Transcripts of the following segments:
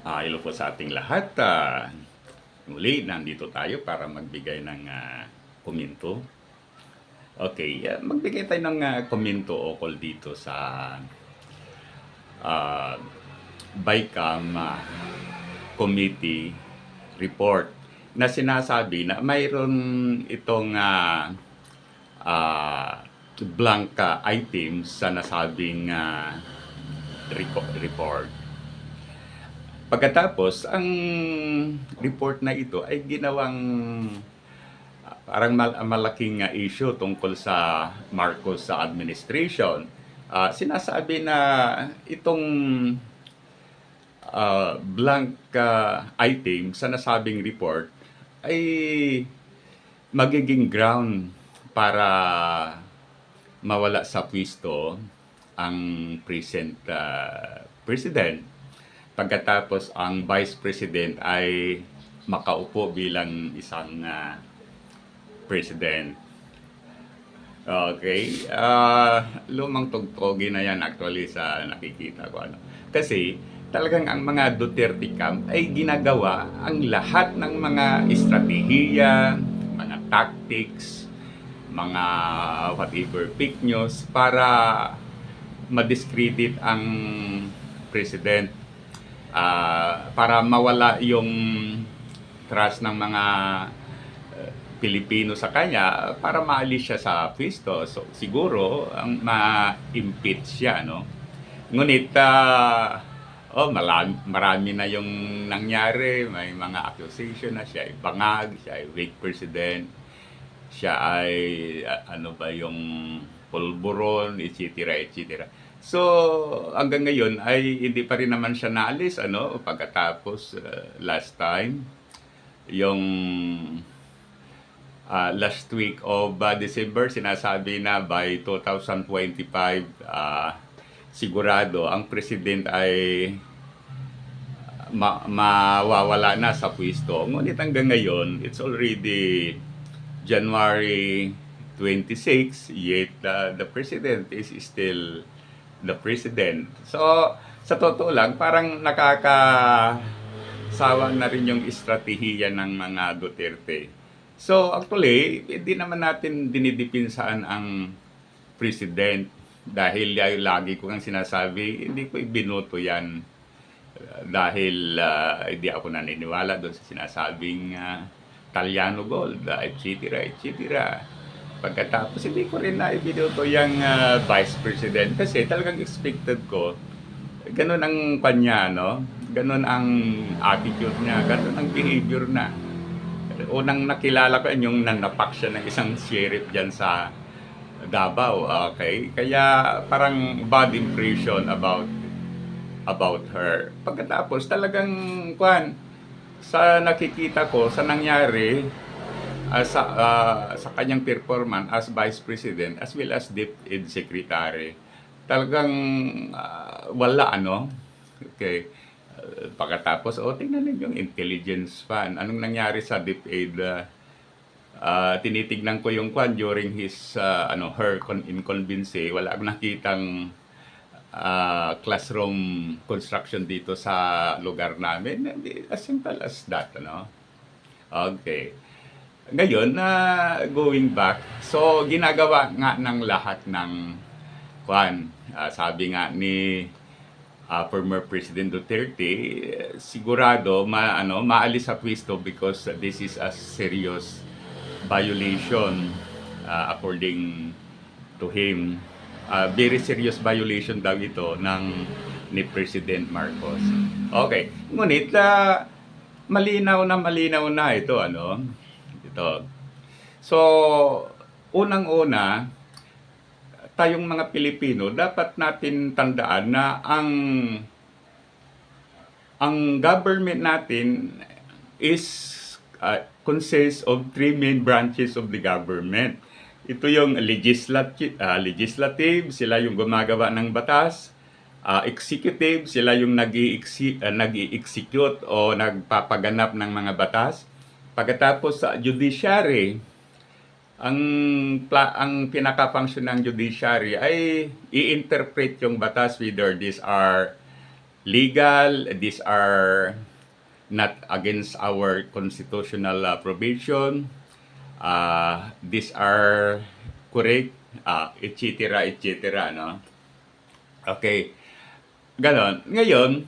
Hello po sa ating lahat. Muli, nandito tayo para magbigay ng komento. Okay, magbigay tayo ng komento ukol dito sa uh, BICAM committee report na sinasabi na mayroon itong blank items sa nasabing report. Pagkatapos, ang report na ito ay ginawang parang malaking issue tungkol sa Marcos sa administration. Sinasabi na itong blank item sa nasabing report ay magiging ground para mawala sa pwesto ang present president pagkatapos ang vice president ay makaupo bilang isang president. Okay, lumang tugtogi na yan actually sa nakikita ko. Kasi talagang ang mga Duterte camp ay ginagawa ang lahat ng mga estratehiya, mga tactics, mga whatever fake news para madiscredit ang president, para mawala yung trust ng mga Pilipino sa kanya, para maalis siya sa pwesto. So siguro ang ma-impeach siya, no? Ngunit marami na yung nangyari, may mga accusation na siya ay bangag, siya ay weak president, siya ay ano ba yung pulburon, etc. etc. So hanggang ngayon ay hindi pa rin naman siya naalis, pagkatapos last time yung last week of December, sinasabi na by 2025 sigurado ang president ay mawawala na sa pwesto. Ngunit hanggang ngayon, it's already January 26, yet the president is still the president. So, sa totoo lang, parang nakakasawa na rin yung estratehiya ng mga Duterte. So, actually, hindi naman natin dinidepinsaan ang president dahil lagi ko kang sinasabi, hindi ko ibinoto yan dahil hindi ako naniniwala doon sa sinasabing Talyano Gold, etc. etc. Pagkatapos, hindi ko rin na ibinoto yung vice president kasi talagang expected ko ganun ang kanya, no? Ganun ang attitude niya, ganun ang behavior na. Unang nakilala ko yung nanapak siya ng isang sheriff dyan sa Davao, okay? Kaya parang bad impression about her. Pagkatapos talagang sa nakikita ko sa nangyari sa kanyang performance as Vice President as well as DepEd Secretary, talagang wala, okay. Pagkatapos tingnan niyo yung intelligence fund, anong nangyari sa DepEd. Tinitignan ko yung during his her inconvenience, wala akong nakitang classroom construction dito sa lugar namin. As simple as that, Okay. Ngayon, going back, so ginagawa nga ng lahat ng sabi nga ni former President Duterte, sigurado maalis sa pwesto because this is a serious violation according to him. Very serious violation daw ito ni President Marcos. Okay, ngunit malinaw na ito, ito. So, unang-una, tayong mga Pilipino, dapat natin tandaan na ang government natin is consists of three main branches of the government. Ito yung legislative, sila yung gumagawa ng batas. Executive, sila yung nag-i-execute o nagpapaganap ng mga batas. Pagkatapos sa judiciary, ang pinaka-function ng judiciary ay i-interpret yung batas whether these are legal, these are not against our constitutional provision, these are correct, etc. etc. No? Okay, ganon. Ngayon,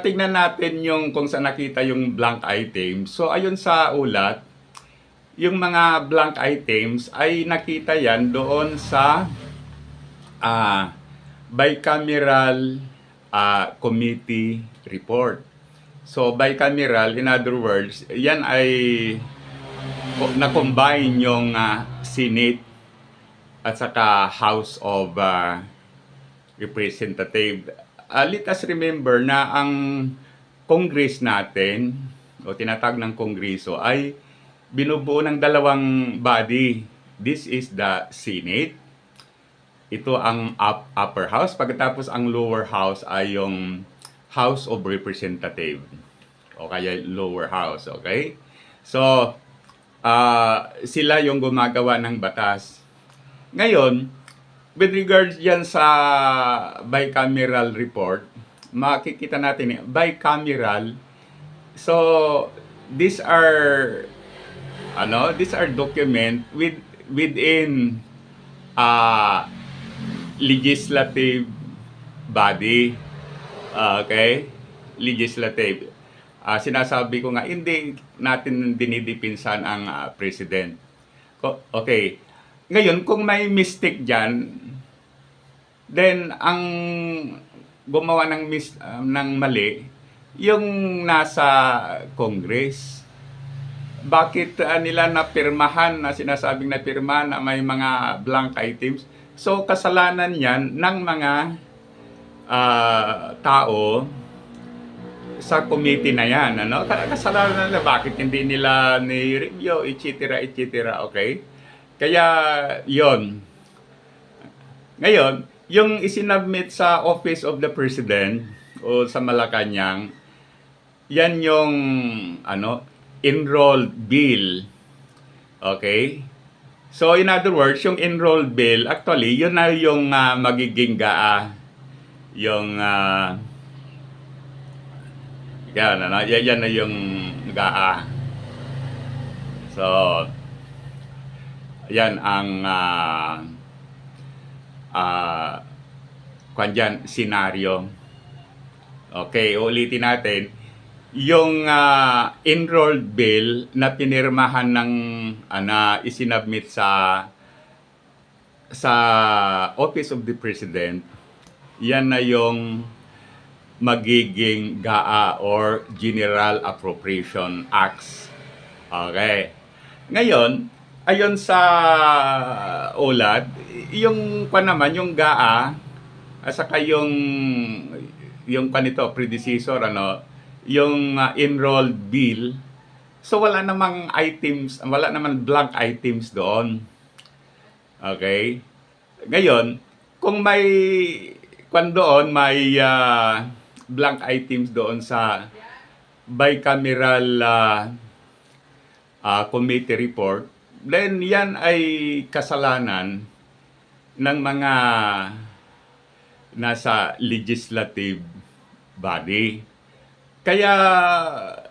tignan natin yung kung saan nakita yung blank items. So, ayon sa ulat, yung mga blank items ay nakita yan doon sa bicameral committee report. So, bicameral, in other words, yan ay na-combine yung Senate at saka House of Representative. Let us remember na ang Congress natin, o tinatag ng Kongreso, ay binubuo ng dalawang body. This is the Senate. Ito ang upper house. Pagkatapos ang lower house ay yung House of Representative. O kaya lower house. Okay? So, sila yung gumagawa ng batas. Ngayon, with regards yan sa bicameral report, makikita natin bicameral. So, these are document within legislative body. Okay? Legislative. Sinasabi ko nga, hindi natin dinidipinsan ang president. Okay. Ngayon, kung may mistake dyan, then ang gumawa ng mali, yung nasa Congress. Bakit nila napirmahan, na sinasabing napirmahan na may mga blank items? So, kasalanan yan ng mga tao sa committee na yan. Ano? Kasalanan na bakit hindi nila ni-review, etc. etc. Okay? Kaya, yon. Ngayon, yung isinabmit sa Office of the President o sa Malacanang, yan yung enrolled bill. Okay? So, in other words, yung enrolled bill, actually, yun na yung magiging yung yan na yung So, yan ang senaryo. Okay, ulitin natin. Yung enrolled bill na pinirmahan ng isinabmit sa Office of the President, yan na yung magiging GAA or General Appropriation Acts. Okay. Ngayon, ayon sa ulat, yung yung GAA at saka yung predecessor yung enrolled bill, so wala namang blank items doon. Okay? Ngayon, kung may blank items doon sa bicameral committee report, then yan ay kasalanan ng mga nasa legislative body. Kaya,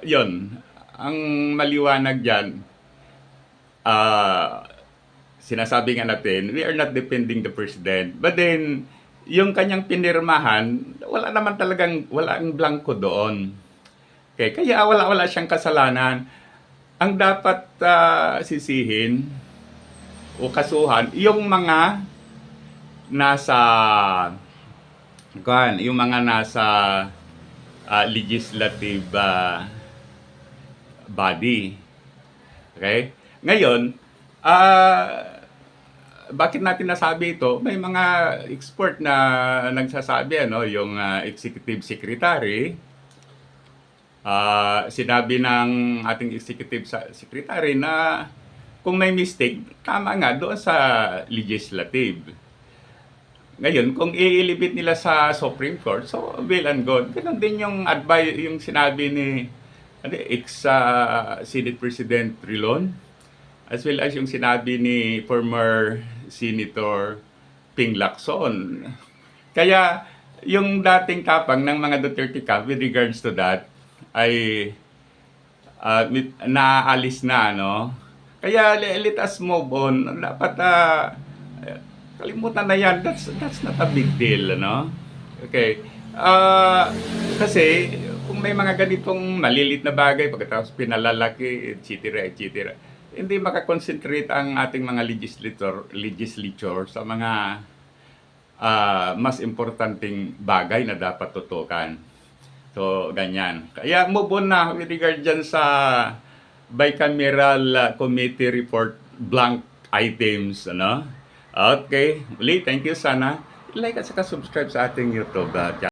yon, ang maliwanag dyan, sinasabi nga natin, we are not defending the president. But then, yung kanyang pinirmahan, walang blanco doon. Okay, kaya wala siyang kasalanan. Ang dapat sisihin o kasuhan, yung mga nasa legislative body. Okay? Ngayon, bakit natin nasabi ito? May mga expert na nagsasabi, yung executive secretary, sinabi ng ating executive secretary na kung may mistake, tama nga doon sa legislative. Ngayon, kung iilibit nila sa Supreme Court, so well and good. Ganun din yung advice, yung sinabi ni ex-Senate President Trilon, as well as yung sinabi ni former Senator Ping Lacson. Kaya, yung dating tapang ng mga Duterte camp with regards to that ay naaalis na, no? Kaya let us move on. Dapat kalimutan na yan. That's not a big deal, no? Okay. Kasi kung may mga ganitong malilit na bagay pagkatapos pinalalaki, etc., hindi makakonsentrate ang ating mga legislature sa mga mas importanteng bagay na dapat tutukan. So, ganyan. Kaya move on na with regard dyan sa bicameral committee report blank items. Ano? Okay. Uli, thank you sana. Like at saka subscribe sa ating YouTube channel.